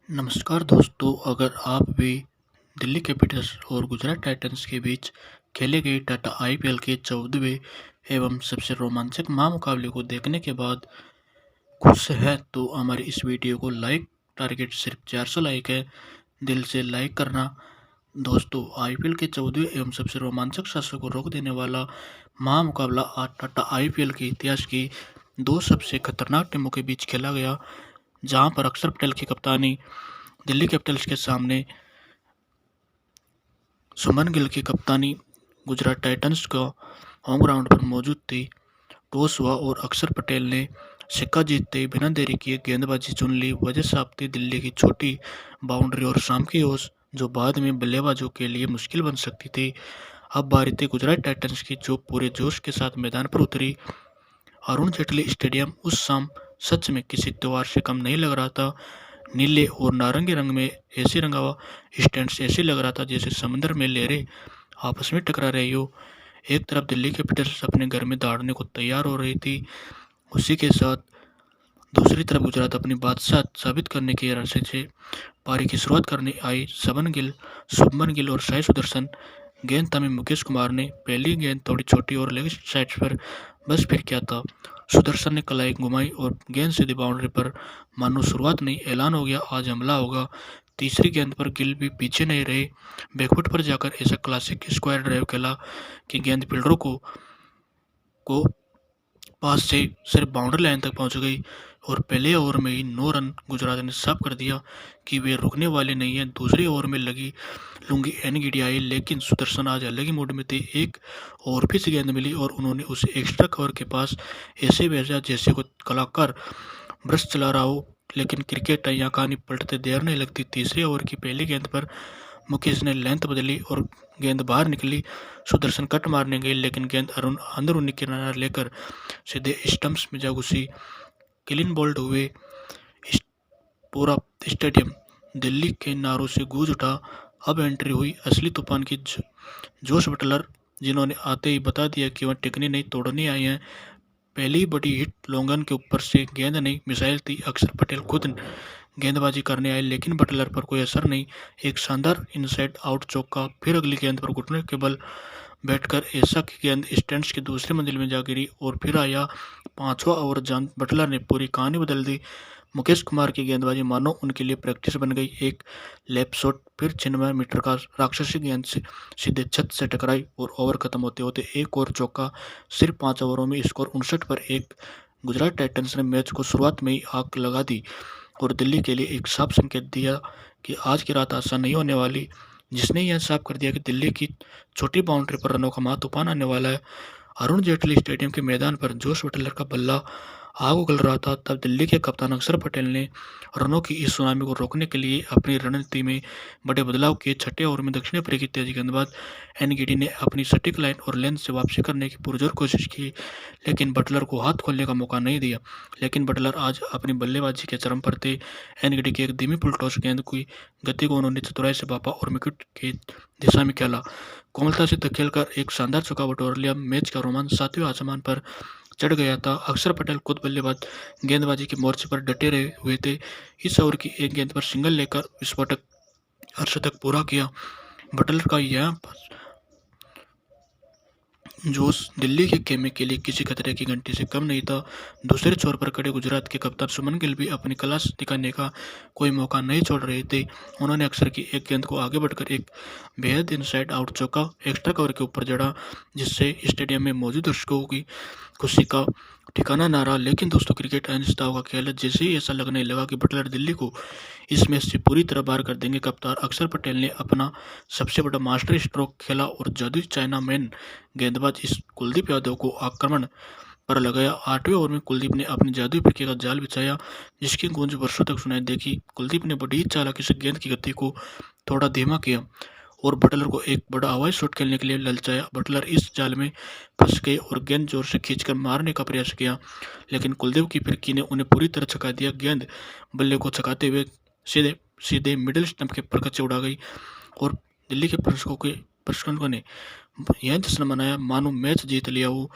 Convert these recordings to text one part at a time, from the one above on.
नमस्कार दोस्तों, अगर आप भी दिल्ली कैपिटल्स और गुजरात टाइटंस के बीच खेले गए टाटा आईपीएल के 14वें एवं सबसे रोमांचक महामुकाबले को देखने के बाद खुश हैं तो हमारी इस वीडियो को लाइक टारगेट सिर्फ 400 लाइक है, दिल से लाइक करना। दोस्तों, आईपीएल के 14वें एवं सबसे रोमांचक शासक को रोक देने वाला महामुकाबला आज टाटा आईपीएल के इतिहास की दो सबसे खतरनाक टीमों के बीच खेला गया, जहां पर अक्षर पटेल की कप्तानी दिल्ली कैपिटल्स के सामने सुमन गिल की कप्तानी गुजरात टाइटंस का होम ग्राउंड पर मौजूद थी। टॉस हुआ और अक्षर पटेल ने सिक्का जीतते ही बिना देरी किए गेंदबाजी चुन ली। वजह साफ थी, दिल्ली की छोटी बाउंड्री और शाम की ओस जो बाद में बल्लेबाजों के लिए मुश्किल बन सकती थी। अब बारी थी गुजरात टाइटंस की, जो पूरे जोश के साथ मैदान पर उतरी। अरुण जेटली स्टेडियम उस शाम सच में किसी त्योहार से कम नहीं लग रहा था। नीले और नारंगी रंग में ऐसे रंगा हुआ स्टैंड से ऐसे लग रहा था जैसे समुद्र में लहरें आपस में टकरा रही हो। एक तरफ दिल्ली कैपिटल्स अपने घर में दौड़ने को तैयार हो रही थी, उसी के साथ दूसरी तरफ गुजरात अपनी बादशाह साबित करने के इरादे से पारी की शुरुआत करने आई। शुभमन गिल और साई सुदर्शन गेंद थामे मुकेश कुमार ने पहली गेंद थोड़ी छोटी और लेग साइड पर बस फिर क्या था। सुदर्शन ने कलाई घुमाई और गेंद सीधी बाउंड्री पर। मानो शुरुआत नहीं, ऐलान हो गया आज हमला होगा। तीसरी गेंद पर गिल भी पीछे नहीं रहे, बैकफुट पर जाकर ऐसा क्लासिक स्क्वायर ड्राइव खेला कि गेंद फील्डरों को पास से सिर्फ बाउंड्री लाइन तक पहुंच गई और पहले ओवर में ही 9 रन गुजरात ने साफ कर दिया कि वे रुकने वाले नहीं हैं। दूसरे ओवर में लगी लुंगी एनगिडी आई, लेकिन सुदर्शन आज अलग ही मूड में थे। एक और भी गेंद मिली और उन्होंने उसे एक्स्ट्रा कवर के पास ऐसे भेजा जैसे कोई कलाकार ब्रश चला रहा हो, लेकिन क्रिकेट यहाँ कहानी पलटते देर नहीं लगती। तीसरे ओवर की पहली गेंद पर मुकेश ने लेंथ बदली और गेंद बाहर निकली। सुदर्शन कट मारने गए, लेकिन गेंद अंदरूनी किनारा लेकर सीधे स्टंप्स में जा घुसी। क्लीन बोल्ड हुए। पूरा स्टेडियम दिल्ली के नारों से गूंज उठा। अब एंट्री हुई असली तूफान की। जोश बटलर, जिन्होंने आते ही बता दिया कि वह टिकनी नहीं तोड़नी आई हैं। पहली बड़ी हिट लॉन्गन के ऊपर से गेंद नहीं मिसाइल थी। अक्षर पटेल खुद गेंदबाजी करने आए, लेकिन बटलर पर कोई असर नहीं। एक शानदार इनसाइड आउट चौका, फिर अगली गेंद पर घुटने के बल बैठकर ऐसा कि गेंद स्टैंड्स की दूसरी मंजिल में जा गिरी। और फिर आया पांचवा ओवर, जहां बटलर ने पूरी कहानी बदल दी। मुकेश कुमार की गेंदबाजी मानो उनके लिए प्रैक्टिस बन गई। एक लेप शॉट, फिर 96 मीटर का राक्षसी गेंद से सीधे छत से टकराई और ओवर खत्म होते होते एक और चौका। सिर्फ 5 ओवरों में स्कोर 59 पर 1। गुजरात टाइटंस ने मैच को शुरुआत में ही आग लगा दी और दिल्ली के लिए एक साफ संकेत दिया कि आज की रात आसान नहीं होने वाली, जिसने यह साफ कर दिया कि दिल्ली की छोटी बाउंड्री पर रनों का महातूफान आने वाला है। अरुण जेटली स्टेडियम के मैदान पर जोश बटलर का बल्ला आग उगल रहा था। तब दिल्ली के कप्तान अक्षर पटेल ने रनों की इस सुनामी को रोकने के लिए अपनी रणनीति में बड़े बदलाव किए। छठे ओवर में दक्षिण अफ्रीकी तेज गेंदबाज एनगिडी ने अपनी सटीक लाइन और लेंथ से वापसी करने की पुरजोर कोशिश की, लेकिन बटलर को हाथ खोलने का मौका नहीं दिया। लेकिन बटलर आज अपनी बल्लेबाजी के चरम पर थे। एनगिडी की एक धीमी पुल टॉस गेंद की गति को उन्होंने चतुराई से भापा और विकेट की दिशा में खेला। कोमलता से धकेलकर एक शानदार चौका बटोर लिया। मैच का रोमांच 7वें आसमान पर चढ़ गया था। अक्षर पटेल खुद बल्लेबाज गेंदबाजी के मोर्चे पर डटे रहे हुए थे। इस ओवर की एक गेंद पर सिंगल लेकर विस्फोटक अर्धशतक पूरा किया। बटलर का यह जोश दिल्ली के खेमे के लिए किसी खतरे की घंटी से कम नहीं था। दूसरे छोर पर खड़े गुजरात के कप्तान सुमन गिल भी अपनी क्लास दिखाने का कोई मौका नहीं छोड़ रहे थे। उन्होंने अक्षर की एक गेंद को आगे बढ़कर एक बेहद इनसाइड आउट चौका एक्स्ट्रा कवर के ऊपर जड़ा, जिससे स्टेडियम में मौजूद दर्शकों की खुशी का ठिकाना ना रहा। लेकिन दोस्तों, क्रिकेट अनिश्चितताओं का खेल है। जैसे ही ऐसा लगने लगा कि बटलर दिल्ली को इस मैच से पूरी तरह बाहर कर देंगे, कप्तान अक्षर पटेल ने अपना सबसे बड़ा मास्टर स्ट्रोक खेला और जादुई चाइना मैन गेंदबाज इस कुलदीप यादव को आक्रमण पर लगाया। 8वें ओवर में कुलदीप ने अपने जादुई फिरके का जाल बिछाया, जिसकी गूंज वर्षों तक सुनाई देगी। कुलदीप ने बड़ी चालाकी से गेंद की गति को थोड़ा धीमा किया और बटलर को एक बड़ा हवाई शॉट खेलने के लिए ललचाया। बटलर इस जाल में फंस गए और गेंद जोर से खींचकर मारने का प्रयास किया, लेकिन कुलदीप की फिरकी ने उन्हें पूरी तरह छका दिया। गेंद बल्ले को छकाते हुए सीधे सीधे मिडिल स्टंप के परखच से उड़ा गई और दिल्ली के दर्शकों के प्रशंसकों ने यह जश्न मनाया मानो मैच जीत लिया हो।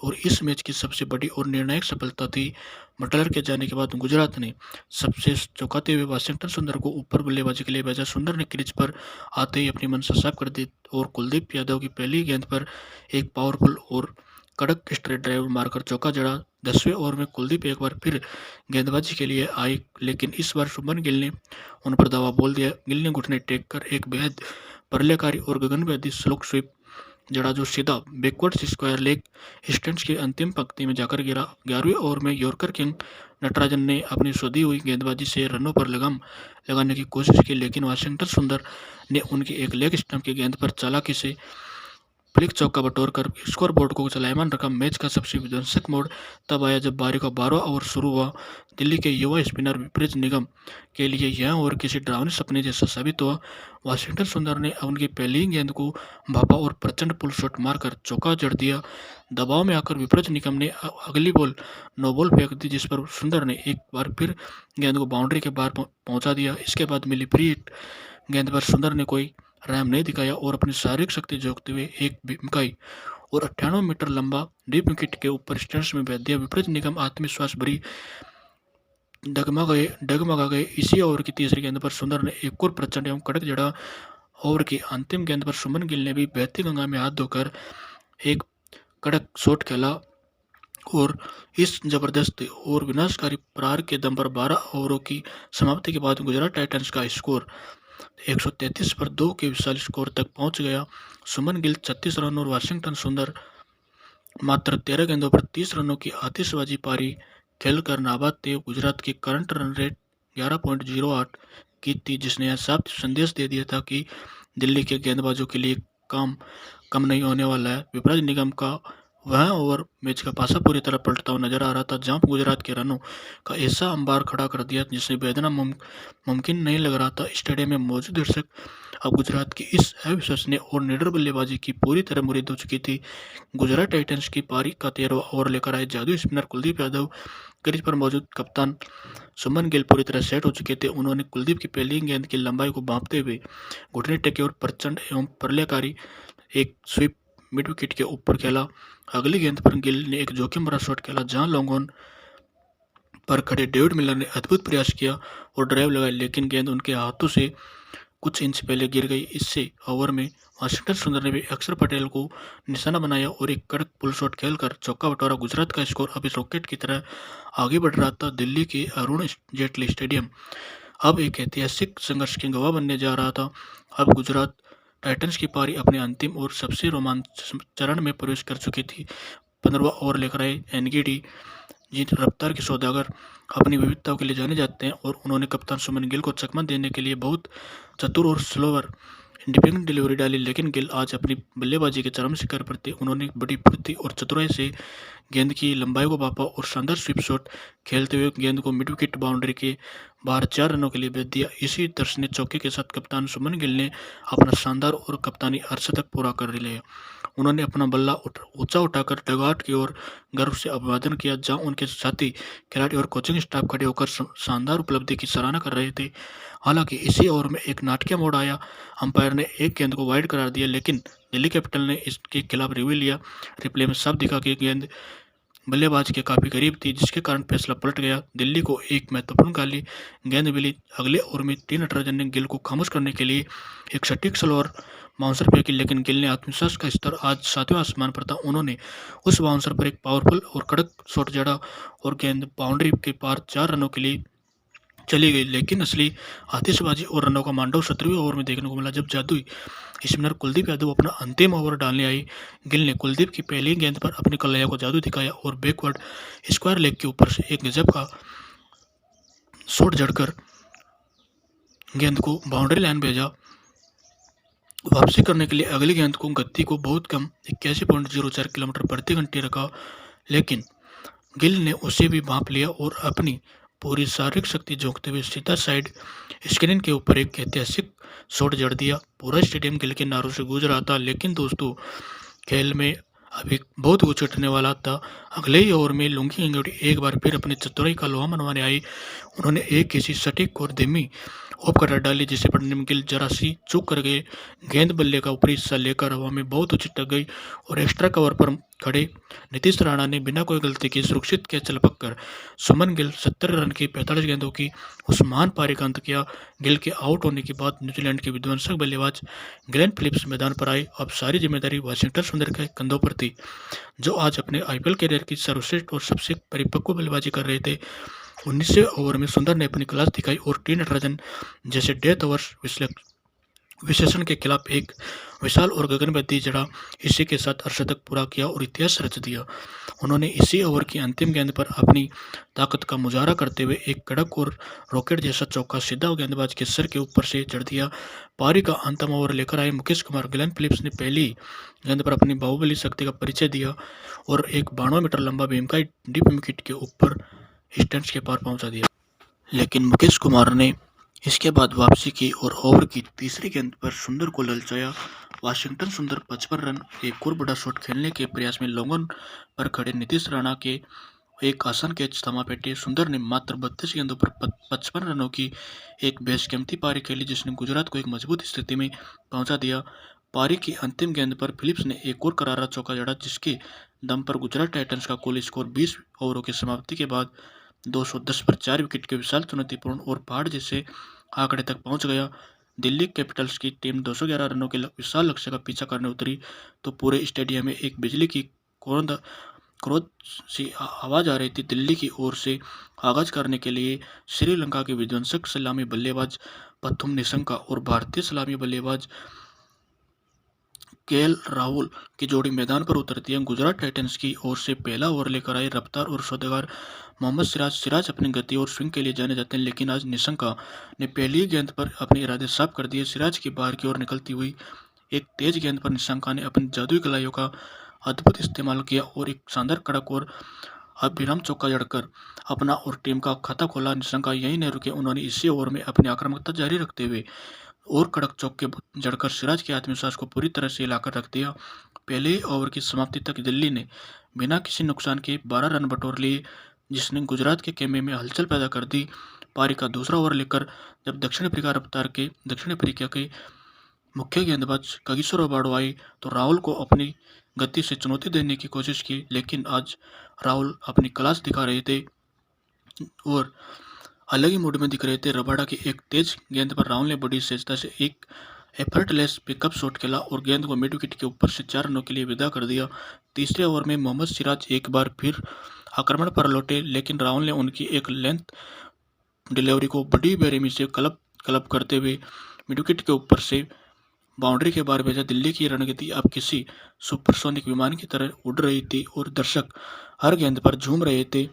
और इस मैच की सबसे बड़ी और निर्णायक सफलता थी बटलर के जाने के बाद गुजरात ने सबसे चौंकाते हुए वाशिंगटन सुंदर को ऊपर बल्लेबाजी के लिए भेजा। सुंदर ने क्रीज पर आते ही अपनी मंशा साफ कर दी और कुलदीप यादव की पहली गेंद पर एक पावरफुल और कड़क स्ट्रेट ड्राइव मारकर चौका जड़ा। 10वें ओवर में कुलदीप एक बार फिर गेंदबाजी के लिए आए, लेकिन इस बार शुभमन गिल ने उन पर दावा बोल दिया। गिल ने घुटने टेक कर एक बेहद प्रलयकारी और गगनभेदी स्लोक स्वीप जड़ा जो सीधा बैकवर्ड स्क्वायर लेग स्टैंड्स की अंतिम पंक्ति में जाकर गिरा। 11वें ओवर में यॉर्कर किंग नटराजन ने अपनी सोधी हुई गेंदबाजी से रनों पर लगाम लगाने की कोशिश की, लेकिन वाशिंगटन सुंदर ने उनकी एक लेग स्टंप की गेंद पर चालाकी से फ्लिक चौका बटोरकर स्कोर बोर्ड को चलायमान रखा। मैच का सबसे विध्वंसक मोड़ तब आया जब बारी का 12वां ओवर शुरू हुआ। दिल्ली के युवा स्पिनर विपरीत निगम के लिए यह ओवर किसी डरावने सपने जैसा साबित हुआ। वाशिंगटन सुंदर ने उनकी पहली गेंद को भापा और प्रचंड पुल शॉट मारकर चौका जड़ दिया। दबाव में आकर विपरीत निगम ने अगली बॉल नो बॉल फेंक दी, जिस पर सुंदर ने एक बार फिर गेंद को बाउंड्री के बाहर पहुंचा दिया। इसके बाद मिली फ्री हिट गेंद पर सुंदर ने कोई रैम नहीं दिखाया और अपनी शारीरिक शक्ति झोंकते हुए एक बिमकाई और 98 मीटर लंबा डीप विकेट के ऊपर स्टैंड्स में भेज दिया। विपरीत निगम आत्मविश्वास भरी डगमगा गए। इसी ओवर की तीसरी गेंद पर सुंदर ने एक और प्रचंड एवं कड़क जड़ा। ओवर की अंतिम गेंद पर शुभमन गिल ने भी बहती गंगा में हाथ धोकर एक कड़क शॉट खेला और इस जबरदस्त और विनाशकारी प्रहार के दम पर 12 ओवरों की समाप्ति के बाद गुजरात टाइटंस का स्कोर 133 पर 2 के विशाल स्कोर तक पहुंच गया। सुमन गिल 36 रन और वाशिंगटन सुंदर मात्र 13 गेंदों पर 30 रनों की आतिशबाजी पारी खेलकर नाबाद थे। गुजरात की करंट रन रेट 11.08 की थी, जिसने यह साफ संदेश दे दिया था कि दिल्ली के गेंदबाजों के लिए काम कम नहीं होने वाला है। विपरीत निगम का वह ओवर मैच का पासा पूरी तरह पलटता हुआ नजर आ रहा था, जहां गुजरात के रनों का ऐसा अंबार खड़ा कर दिया जिससे भेदना मुमकिन नहीं लग रहा था। स्टेडियम में मौजूद दर्शक अब गुजरात की इस अविश्वसनीय और निडर बल्लेबाजी की पूरी तरह मुरीद हो चुकी थी। गुजरात टाइटंस की पारी का 13वां ओवर लेकर आए जादुई स्पिनर कुलदीप यादव क्रीज पर मौजूद कप्तान सुमन गिल पूरी तरह सेट हो चुके थे। उन्होंने कुलदीप की पहली गेंद की लंबाई को भांपते हुए घुटने टेके और प्रचंड एवं प्रलयकारी एक स्वीप मिड विकेट के ऊपर खेला। अगली गेंद पर गिल ने एक जोखिम भरा शॉट खेला, जहां लॉन्ग ऑन पर खड़े डेविड मिलर ने अद्भुत प्रयास किया और ड्राइव लगाई, लेकिन गेंद उनके हाथों से कुछ इंच पहले गिर गई। इससे ओवर में वाशिंगटन सुंदर ने भी अक्षर पटेल को निशाना बनाया और एक कड़क पुल शॉट खेलकर चौका बटोरा। गुजरात का स्कोर अभी रॉकेट की तरह आगे बढ़ रहा था। दिल्ली के अरुण जेटली स्टेडियम अब एक ऐतिहासिक संघर्ष की गवाह बनने जा रहा था। अब गुजरात टाइटंस की पारी अपने अंतिम और सबसे रोमांचक चरण में प्रवेश कर चुकी थी। 15वां ओवर लेकर आए एनगीडी जी रफ्तार के सौदागर अपनी विविधताओं के लिए जाने जाते हैं और उन्होंने कप्तान सुमन गिल को चकमा देने के लिए बहुत चतुर और स्लोवर इंडिपेंडेंट डिलीवरी डाली, लेकिन गिल आज अपनी बल्लेबाजी के चरम शिखर पर थे। उन्होंने बड़ी फुर्ती और चतुराई से गेंद की लंबाई को मापा और शानदार स्वीप शॉट खेलते हुए गेंद को मिड विकेट बाउंड्री के बाहर 4 रनों के लिए भेज दिया। इसी दर्शनीय चौके के साथ कप्तान सुमन गिल ने अपना शानदार और कप्तानी अर्धशतक पूरा कर लिया। उन्होंने अपना बल्ला ऊंचा उठाकर डगआउट की ओर गर्व से अभिवादन किया, जहां उनके साथी खिलाड़ी और कोचिंग स्टाफ खड़े होकर शानदार उपलब्धि की सराहना कर रहे थे। हालांकि इसी ओवर में एक नाटकीय मोड़ आया। अंपायर ने एक गेंद को वाइड करार दिया, लेकिन दिल्ली कैपिटल ने इसके खिलाफ रिव्यू लिया। रिप्ले में साफ दिखा कि गेंद बल्लेबाज के काफी करीब थी, जिसके कारण फैसला पलट गया। दिल्ली को एक महत्वपूर्ण काली गेंद मिली। अगले ओवर में टी नटराजन ने गिल को खामोश करने के लिए एक सटीक स्लोअर बाउंसर फेंकी, लेकिन गिल ने आत्मविश्वास का स्तर आज 7वें आसमान पर था। उन्होंने उस बाउंसर पर एक पावरफुल और कड़क शॉट जड़ा और गेंद बाउंड्री के पार 4 रनों के लिए चली गई। लेकिन असली आतिशबाजी और रनों का मांडव 17वें ओवर में देखने को मिला, जब जादुई स्पिनर कुलदीप यादव अपना अंतिम ओवर डालने आई। गिल ने कुलदीप की पहली गेंद पर अपने कलैया को जादू दिखाया और बैकवर्ड स्क्वायर लेग के ऊपर से एक गजब का शॉट जड़कर गेंद को बाउंड्री लाइन भेजा। वापसी करने के लिए अगली गेंद को गति को बहुत कम 81.04 किलोमीटर प्रति घंटे रखा, लेकिन गिल ने उसे भी भांप लिया और अपनी पूरी शारीरिक शक्ति झोंकते हुए सीधा साइड स्क्रीन के ऊपर एक ऐतिहासिक शॉट जड़ दिया। पूरा स्टेडियम गिल के नारों से गूंज रहा था, लेकिन दोस्तों खेल में अभी बहुत कुछ उठने वाला था। अगले ही ओवर में लुंगी इंगोटी एक बार फिर अपनी चतुराई का लोहा मनवाने आई उन्होंने एक ऐसी सटीक और धीमी ऑफ कटर डाली जिसे पढ़ने में गिल जरा सी चूक कर गए। गेंद बल्ले का ऊपरी हिस्सा लेकर हवा में बहुत ऊंची टक गई और एक्स्ट्रा कवर पर खड़े नीतीश राणा ने बिना कोई गलती के सुरक्षित कैच लपक कर सुमन गिल 70 रन की 45 गेंदों की उस महान पारी का अंत किया। गिल के आउट होने के बाद न्यूजीलैंड के विध्वंसक बल्लेबाज ग्लेन फिलिप्स मैदान पर आए। अब सारी जिम्मेदारी वाशिंगटन सुंदर के कंधों पर थी, जो आज अपने आईपीएल कैरियर की सर्वश्रेष्ठ और सबसे परिपक्व बल्लेबाजी कर रहे थे। 19वें ओवर में सुंदर ने अपनी क्लास दिखाई और टी नटराजन जैसे डेथ ओवर विशेषण के खिलाफ एक विशाल और गगनभेदी जड़ा इसी के साथ अर्धशतक पूरा किया और इतिहास रच दिया। उन्होंने इसी ओवर की अंतिम गेंद पर अपनी ताकत का मुजाहरा करते हुए एक कड़क और रॉकेट जैसा चौका सीधा गेंदबाज के सिर के ऊपर से जड़ दिया। पारी का अंतिम ओवर लेकर आए मुकेश कुमार ग्लेन फिलिप्स ने पहली गेंद पर अपनी बाहुबली शक्ति का परिचय दिया और एक 92 मीटर लंबा भीमकाई डीप विकेट के ऊपर स्टैंड्स के पार पहुंचा दिया। लेकिन मुकेश कुमार ने इसके बाद वापसी की और ओवर की तीसरी गेंद पर सुंदर को ललचाया। वाशिंगटन सुंदर 55 रन एक और बड़ा शॉट खेलने के प्रयास में लॉन्गन पर खड़े नीतीश राणा के एक आसान कैच थमा बैठे। सुंदर ने मात्र 32 गेंदों पर 55 रनों की एक बेशकीमती पारी खेली, जिसने गुजरात को एक मजबूत स्थिति में पहुंचा दिया। पारी की अंतिम गेंद पर फिलिप्स ने एक और करारा चौका जड़ा, जिसके दम पर गुजरात टाइटंस का कुल स्कोर 20 ओवरों की समाप्ति के बाद 210 पर 4 विकेट के विशाल चुनौतीपूर्ण और पहाड़ जैसे आंकड़े तक पहुंच गया। दिल्ली कैपिटल्स की टीम 211 रनों के विशाल लक्ष्य का पीछा करने उतरी तो पूरे स्टेडियम में एक बिजली की क्रोध सी आवाज आ रही थी। दिल्ली की ओर से आगाज करने के लिए श्रीलंका के विध्वंसक सलामी बल्लेबाज पथुम निशंका और भारतीय सलामी बल्लेबाज केएल राहुल की जोड़ी मैदान पर उतरती है। गुजरात टाइटंस की ओर से पहला ओवर लेकर आए रफ्तार और सौदेगार मोहम्मद सिराज अपनी गति और स्विंग के लिए जाने जाते हैं, लेकिन आज निशंका ने पहली गेंद पर अपने इरादे साफ कर दिए। सिराज की बाहर की ओर निकलती हुई एक तेज गेंद पर निशंका ने अपनी जादुई कलाइयों का अद्भुत इस्तेमाल किया और एक शानदार कड़क और अभिराम चौका जड़कर अपना और टीम का खाता खोला। निशंका यही नहीं रुके, उन्होंने इसी ओवर में अपनी आक्रामकता जारी रखते हुए और कड़क चौके जड़कर सिराज के आत्मविश्वास को पूरी तरह से हिलाकर रख दिया। पहले ही ओवर की समाप्ति तक दिल्ली ने बिना किसी नुकसान के 12 रन बटोर लिए, जिसने गुजरात के खेमे में हलचल पैदा कर दी। पारी का दूसरा ओवर लेकर जब दक्षिण अफ्रीका के मुख्य गेंदबाज कागिसो रबाडो आए तो राहुल को अपनी गति से चुनौती देने की कोशिश की, लेकिन आज राहुल अपनी क्लास दिखा रहे थे और अलग ही मूड में दिख रहे थे। रबाडा की एक तेज गेंद पर राहुल ने बड़ी सहजता से एक एफर्टलेस पिकअप शॉट खेला और गेंद को मिड विकेट के ऊपर से 4 रनों के लिए विदा कर दिया। तीसरे ओवर में मोहम्मद सिराज एक बार फिर आक्रमण पर लौटे, लेकिन राहुल ने उनकी एक लेंथ डिलीवरी को बड़ी बेरहमी से क्लब करते हुए मिड विकेट के ऊपर से बाउंड्री के बाहर भेजा। दिल्ली की रणनीति अब किसी सुपरसोनिक विमान की तरह उड़ रही थी और दर्शक हर गेंद पर झूम रहे थे।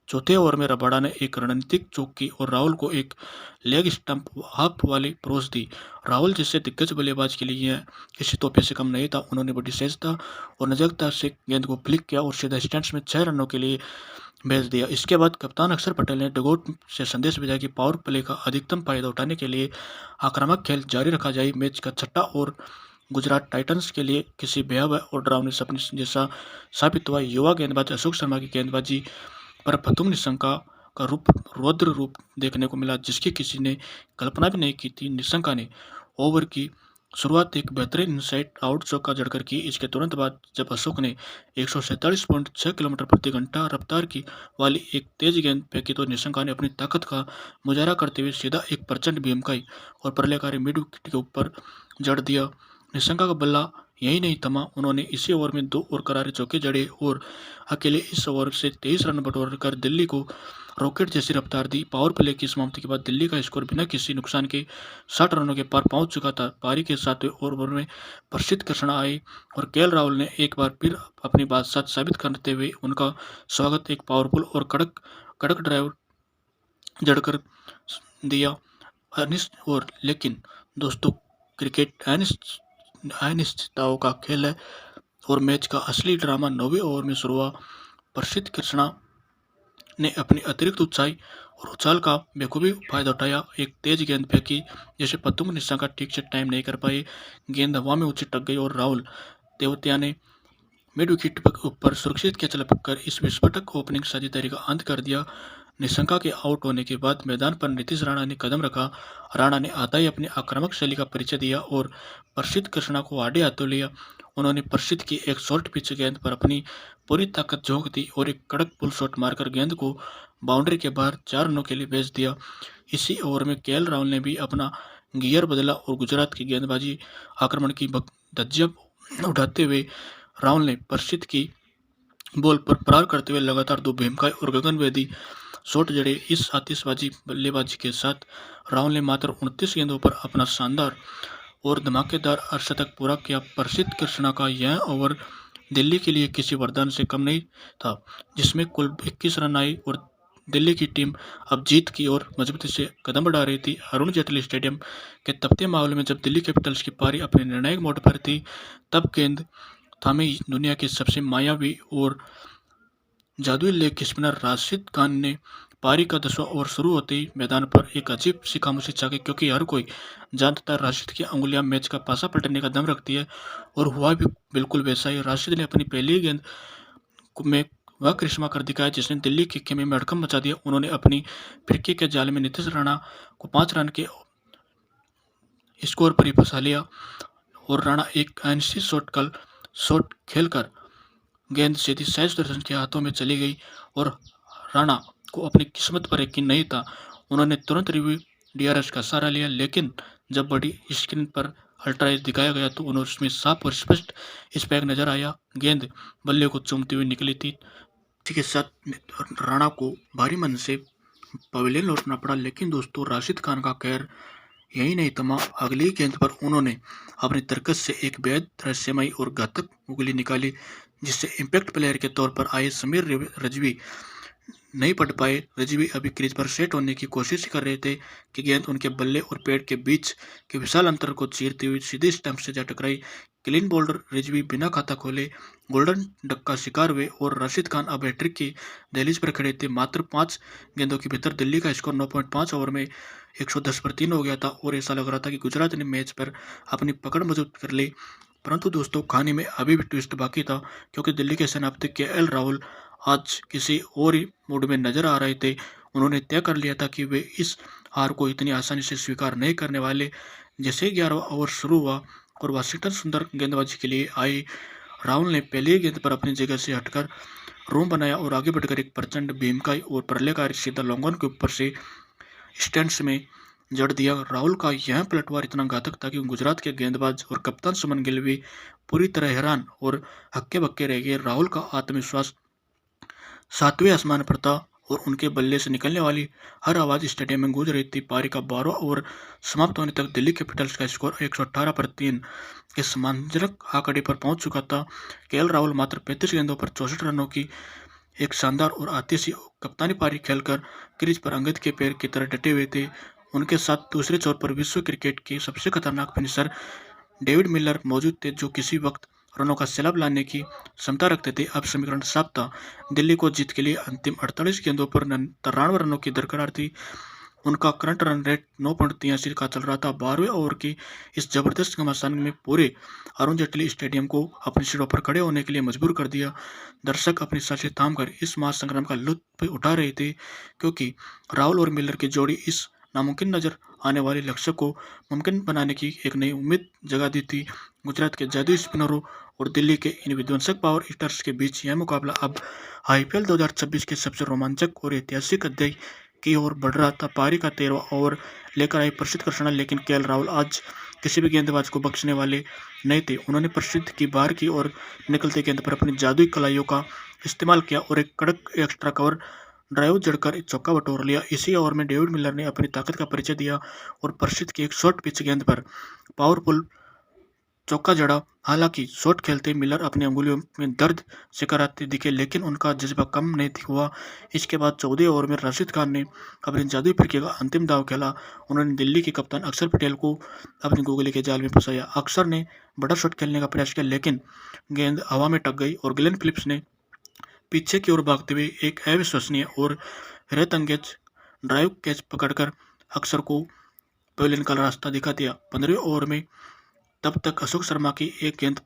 चौथे ओवर में रबाडा ने एक रणनीतिक चौक की और राहुल को एक लेग स्टंप हाफ वाली परोस दी। राहुल जैसे दिग्गज बल्लेबाज के लिए यह किसी तोहफे से कम नहीं था। उन्होंने बड़ी सहजता और नजकता से गेंद को फ्लिक किया और सीधा स्टैंड्स में 6 रनों के लिए भेज दिया। इसके बाद कप्तान अक्षर पटेल ने डगआउट से संदेश भेजा कि पावर प्ले का अधिकतम फायदा उठाने के लिए आक्रामक खेल जारी रखा जाए। मैच का छठा और गुजरात टाइटंस के लिए किसी भयावह और डरावने सपने जैसा साबित हुआ। युवा गेंदबाज अशोक शर्मा की गेंदबाजी पर पथुम निशंका का रौद्र रूप देखने को मिला, जिसकी किसी ने कल्पना भी नहीं की थी। निशंका ने ओवर की शुरुआत एक बेहतरीन इनसाइड आउट चौका जड़कर की। इसके तुरंत बाद जब अशोक ने 147.6 किलोमीटर प्रति घंटा रफ्तार की वाली एक तेज गेंद फेंकी तो निशंका ने अपनी ताकत का मुजाहरा करते हुए सीधा एक प्रचंड भीमकाई और प्रलयकारी मिड विकेट के ऊपर जड़ दिया। निशंका का बल्ला यही नहीं थमा, उन्होंने इसी ओवर में 2 और करारे चौके जड़े और अकेले इस ओवर से 23 रन बटोर कर दिल्ली को रॉकेट जैसी रफ्तार दी। पावर प्ले की समाप्ति के बाद दिल्ली का स्कोर बिना किसी नुकसान के 60 रनों के पार पहुंच चुका था। पारी के 7वें ओवर में प्रसिद्ध कृष्णा आए और केएल राहुल ने एक बार फिर अपनी बात सच साबित करते हुए उनका स्वागत एक पावरफुल और कड़क ड्राइव जड़कर दिया। और लेकिन दोस्तों, क्रिकेट अनिश्चितताओं का खेल है और मैच का असली ड्रामा 9वें ओवर में शुरू हुआ। प्रसिद्ध कृष्णा ने अपनी अतिरिक्त ऊंचाई और उछाल का बेखूबी फायदा उठाया। एक तेज गेंद फेंकी जैसे पतुंग निशंका ठीक से टाइम नहीं कर पाए। गेंद हवा में ऊंची टक गई और राहुल तेवतिया ने मिड विकेट पर ऊपर सुरक्षित कैच लपक कर इस विस्फोटक ओपनिंग साझेदारी का अंत कर दिया। निशंका के आउट होने के बाद मैदान पर नीतीश राणा ने कदम रखा। राणा ने आता ही अपनी आक्रामक शैली का परिचय दिया और प्रसिद्ध कृष्णा को आड़े हाथों लिया। उन्होंने प्रसिद्ध की एक शॉर्ट पिच गेंद पर अपनी पूरी ताकत झोंक दी और एक कड़क पुल शॉट मारकर गेंद को बाउंड्री के बाहर 4 रनों के लिए भेज दिया। इसी ओवर में केएल राहुल ने भी अपना गियर बदला और गुजरात की गेंदबाजी आक्रमण की धज्जियां उठाते हुए राहुल ने प्रसिद्ध की बॉल पर प्रहार करते हुए लगातार 2 भीमकाय और गगनभेदी शॉट जड़े। इस आतिशबाजी बल्लेबाजी के साथ राहुल ने मात्र 29 गेंदों पर अपना शानदार और धमाकेदार अर्धशतक पूरा किया। प्रसिद्ध कृष्णा का यह ओवर दिल्ली के लिए किसी वरदान से कम नहीं था, जिसमें कुल 21 रन आए और दिल्ली की टीम अब जीत की ओर मजबूती से कदम बढ़ा रही थी। अरुण जेटली स्टेडियम के तपते माहौल में जब दिल्ली कैपिटल्स की पारी अपने निर्णायक मोड़ पर थी, तब गेंद थामे दुनिया के सबसे मायावी और जादुई लेग स्पिनर राशिद खान ने पारी का 10वां ओवर शुरू होते ही मैदान पर एक अजीब सी खामोशी छा गई, क्योंकि हर कोई जानता था राशिद की अंगुलियां मैच का पासा पलटने का दम रखती है। और हुआ भी बिल्कुल वैसा ही। राशिद ने अपनी पहली गेंद में वह करिश्मा कर दिखाया जिसने दिल्ली के खेमे में हड़कंप मचा दिया। उन्होंने अपनी फिरकी के जाल में नीतीश राणा को 5 रन के स्कोर पर ही फंसा लिया और राणा एक अनिश्चित शॉट खेलकर गेंद सीधी सैफ सुदर्शन के हाथों में चली गई और राणा को अपनी किस्मत पर यकीन नहीं था। उन्होंने तुरंत रिव्यू डीआरएस का सहारा लिया, लेकिन जब बड़ी स्क्रीन पर अल्ट्राइज दिखाया गया तो उन्हें उसमें साफ और स्पष्ट स्पैक नजर आया। गेंद बल्ले को चूमती हुई निकली थी। इसी के साथ राणा को भारी मन से पवेलियन लौटना पड़ा। लेकिन दोस्तों, राशिद खान का कहर यही नहीं थमा। अगली गेंद पर उन्होंने अपनी तरकस से एक बेहद रहस्यमयी और घातक उंगली निकाली, जिससे इम्पैक्ट प्लेयर के तौर पर आए समीर रजवी नहीं पढ़ पाए। रजवी अभी क्रीज पर सेट होने की कोशिश कर रहे थे कि गेंद उनके बल्ले और पैड के बीच के विशाल अंतर को चीरती हुई सीधे स्टंप से जा टकराई। क्लीन बोल्डर रिजवी बिना खाता खोले गोल्डन डक का शिकार हुए और राशिद खान अब हैट्रिक की दहलीज पर खड़े थे। मात्र 5 गेंदों के भीतर दिल्ली का स्कोर 9.5 ओवर में 110 पर 3 हो गया था और ऐसा लग रहा था कि गुजरात ने मैच पर अपनी पकड़ मजबूत कर ली। परंतु दोस्तों, कहानी में अभी भी ट्विस्ट बाकी था, क्योंकि दिल्ली के सेनापति केएल राहुल आज किसी और ही मूड में नजर आ रहे थे। उन्होंने तय कर लिया था कि वे इस हार को इतनी आसानी से स्वीकार नहीं करने वाले। जैसे 11वां ओवर शुरू हुआ और वाशिंगटन सुंदर गेंदबाजी के लिए आए, राहुल ने पहली गेंद पर अपनी जगह से हटकर रोम बनाया और आगे बढ़कर एक प्रचंड भीमकाई और प्रलयकारी सीधा लॉन्गॉन के ऊपर से स्टैंड्स में जड़ दिया। राहुल का यह पलटवार इतना घातक था कि गुजरात के गेंदबाज और कप्तान सुमन गिल भी पूरी तरह हैरान और हक्के बक्के रह गए। राहुल का आत्मविश्वास 7वें आसमान पर था और उनके बल्ले से निकलने वाली हर आवाज स्टेडियम में गूंज रही थी। पारी का 12वां ओवर समाप्त होने तक दिल्ली कैपिटल्स का स्कोर 118 पर 3 के सम्मानजनक आंकड़े पर पहुंच चुका था। केएल राहुल मात्र 35 गेंदों पर 64 रनों की एक शानदार और आतिशी कप्तानी पारी खेलकर क्रीज पर अंगद के पैर की तरह डटे हुए थे। उनके साथ दूसरे छोर पर विश्व क्रिकेट के सबसे खतरनाक फिनिशर डेविड मिलर मौजूद थे, जो किसी वक्त रनों का सैलाब लाने की क्षमता रखते थे। अब समीकरण साफ था। दिल्ली को जीत के लिए अंतिम 48 गेंदों पर 93 रनों की दरकार थी। उनका करंट रन रेट 9.83 का चल रहा था। 12वें ओवर की इस जबरदस्त घमासान में पूरे अरुण जेटली स्टेडियम को अपनी सीटों पर खड़े होने के लिए मजबूर कर दिया। दर्शक अपनी सांसें थामकर इस महासंग्राम का लुत्फ उठा रहे थे, क्योंकि राहुल और मिलर की जोड़ी इस नामुमकिन नजर आने वाले लक्ष्य को मुमकिन बनाने की एक नई उम्मीद जगा दी थी। गुजरात के जादुई स्पिनरों और दिल्ली के इन विध्वंसक पावर हिटर्स के बीच यह मुकाबला अब आईपीएल 2026 के सबसे रोमांचक और ऐतिहासिक अध्याय की ओर बढ़ रहा था। पारी का 13वां ओवर लेकर आए प्रसिद्ध कृष्णा, लेकिन केएल राहुल आज किसी भी गेंदबाज को बख्शने वाले नहीं थे। उन्होंने प्रसिद्ध की बाहर की ओर निकलते गेंद पर अपनी जादुई कलाइयों का इस्तेमाल किया और एक कड़क एक्स्ट्रा कवर ड्राइव जड़कर एक चौका बटोर लिया। इसी ओवर में डेविड मिलर ने अपनी ताकत का परिचय दिया और प्रसिद्ध की एक शॉर्ट पिच गेंद पर पावरफुल चौका जड़ा। हालांकि शॉट खेलते मिलर अपनी अंगुलियों में दर्द से कराते दिखे, लेकिन उनका जज्बा कम नहीं हुआ। इसके बाद 14वें ओवर में राशिद खान ने अपनी जादुई फिरकी का अंतिम दाव खेला। उन्होंने दिल्ली के कप्तान अक्षर पटेल को अपनी गोगली के जाल में फंसाया। अक्षर ने बड़ा शॉट खेलने का प्रयास किया, लेकिन गेंद हवा में टक गई और ग्लेन फिलिप्स ने पीछे की ओर भागते हुए एक अविश्वसनीय और हैरतअंगेज ड्राइव कैच पकड़कर अक्षर को पवेलियन का रास्ता दिखा दिया। 15वें ओवर में तब तक अशोक शर्मा की एक गेंद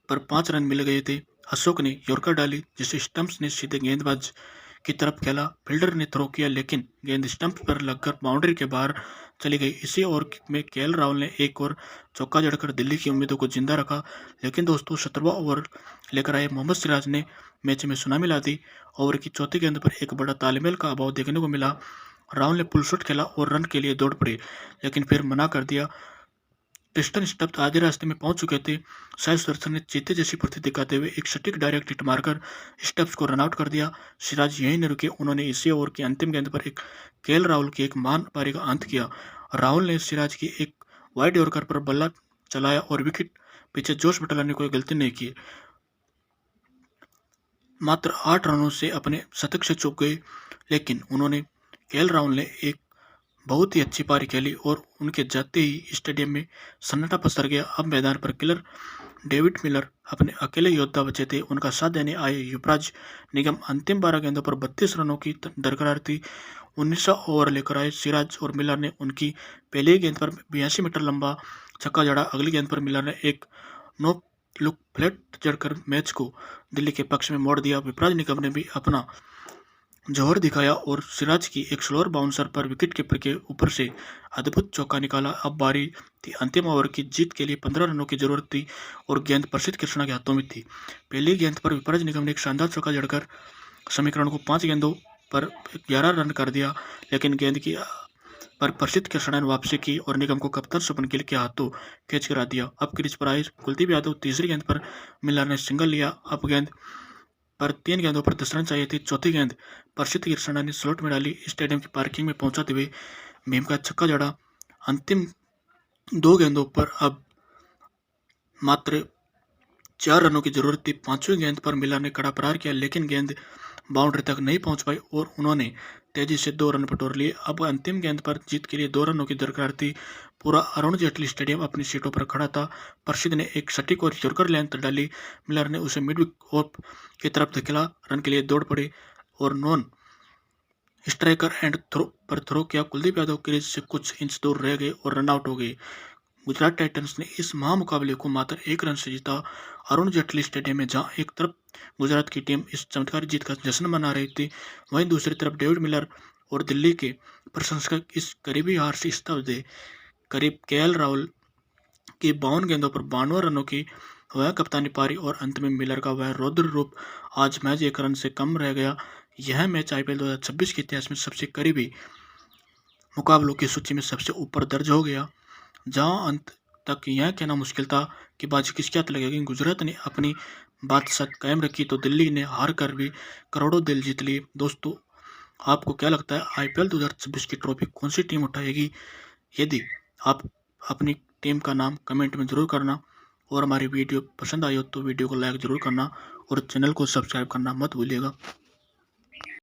पर 5 रन मिल गए थे। अशोक ने यॉर्कर डाली, जिसे स्टंप्स ने सीधे गेंदबाज की तरफ खेला। फील्डर ने थ्रो किया लेकिन गेंद स्टंप पर लगकर बाउंड्री के बाहर चली गई। इसी ओवर में केएल राहुल ने एक और चौका जड़कर दिल्ली की उम्मीदों को जिंदा रखा। लेकिन दोस्तों 17वां ओवर लेकर आए मोहम्मद सिराज ने मैच में सुनामी ला दी। ओवर की चौथी गेंद पर एक बड़ा तालमेल का अभाव देखने को मिला। राहुल ने पुल शॉट खेला और रन के लिए दौड़ पड़े लेकिन फिर मना कर दिया। पिस्टन स्टंप आधे रास्ते में पहुंच चुके थे। साई सुदर्शन ने चीते जैसी प्रति दिखाते हुए एक सटीक डायरेक्ट हिट मारकर स्टंप्स को रनआउट कर दिया। सिराज यहीं नहीं रुके, उन्होंने इसी ओवर की अंतिम गेंद पर एक केएल राहुल की एक महान पारी का अंत किया। राहुल ने सिराज की एक वाइड यॉर्कर पर बल्ला चलाया और विकेट पीछे जोश बटलर ने कोई गलती नहीं की। मात्र 8 रनों से अपने शतक से चूक गए, लेकिन उन्होंने केएल राहुल ने एक बहुत ही अच्छी पारी खेली और उनके जाते ही स्टेडियम में सन्नाटा पसर गया। अब मैदान पर किलर डेविड मिलर अपने अकेले योद्धा बचे थे। उनका साथ देने आए युवराज निगम अंतिम 12 गेंदों पर 32 रनों की दरकार थी। 19वां ओवर लेकर आए सिराज और मिलर ने उनकी पहली गेंद पर 82 मीटर लंबा छक्का जड़ा। अगली गेंद पर मिलर ने एक नो लुक फ्लैट जड़कर मैच को दिल्ली के पक्ष में मोड़ दिया। युवराज निगम ने भी अपना जौहर दिखाया और सिराज की एक स्लोअर बाउंसर पर विकेट कीपर के ऊपर से अद्भुत चौका निकाला। अब बारी थी अंतिम ओवर की। जीत के लिए 15 रनों की जरूरत थी और गेंद प्रसिद्ध कृष्णा के हाथों में थी। पहली गेंद पर युवराज निगम ने एक शानदार चौका जड़कर समीकरण को 5 गेंदों पर 11 रन कर दिया, लेकिन गेंद की पर प्रसिद्ध कृष्णा ने वापसी की और निगम को कप्तान शुभमन गिल के हाथों कैच करा दिया। अब क्रीज पर आए कुलदीप यादव। तीसरी गेंद पर मिलर ने सिंगल लिया। अब गेंद पर 3 गेंदों पर 10 रन चाहिए थे। चौथी गेंद प्रसिद्ध कृष्णा ने स्लॉट में डाली। स्टेडियम की पार्किंग में पहुंचाते हुए भीम का छक्का जड़ा। अंतिम 2 गेंदों पर अब मात्र 4 रनों की जरूरत थी। 5वीं गेंद पर मिलर ने कड़ा प्रहार किया, लेकिन गेंद बाउंड्री तक नहीं पहुंच पाई और उन्होंने तेजी से 2 रन बटोर लिए। अब अंतिम गेंद पर जीत के लिए 2 रनों की दरकार थी। पूरा अरुण जेटली स्टेडियम अपनी सीटों पर खड़ा था। प्रसिद्ध ने एक सटीक और यॉर्कर लेंथ डाली। मिलर ने उसे मिड ऑफ की तरफ धकेला। रन के लिए दौड़ पड़े और नॉन स्ट्राइकर एंड थ्रो पर थ्रो किया। कुलदीप यादव क्रीज से कुछ इंच दूर रह गए और रन आउट हो गए। गुजरात टाइटंस ने इस महामुकाबले को मात्र 1 रन से जीता। अरुण जेटली स्टेडियम में जहां एक तरफ गुजरात की टीम इस चमत्कारी जीत का जश्न मना रही थी, वहीं दूसरी तरफ डेविड मिलर और दिल्ली के प्रशंसक इस करीबी हार से स्तब्ध। करीब केएल राहुल की 52 गेंदों पर 92 रनों की वह कप्तानी पारी और अंत में मिलर का वह रौद्र रूप आज मैच 1 रन से कम रह गया। यह मैच आईपीएल 2026 के इतिहास में सबसे करीबी मुकाबलों की सूची में सबसे ऊपर दर्ज हो गया, जहां अंत तक यह कहना मुश्किल था कि बाजी किसके हाथ लगेगी। गुजरात ने अपनी बात सच कायम रखी तो दिल्ली ने हार कर भी करोड़ों दिल जीत लिए। दोस्तों, आपको क्या लगता है आईपीएल 2026 की ट्रॉफी कौन सी टीम उठाएगी? यदि आप अपनी टीम का नाम कमेंट में ज़रूर करना और हमारी वीडियो पसंद आई हो तो वीडियो को लाइक ज़रूर करना और चैनल को सब्सक्राइब करना मत भूलिएगा।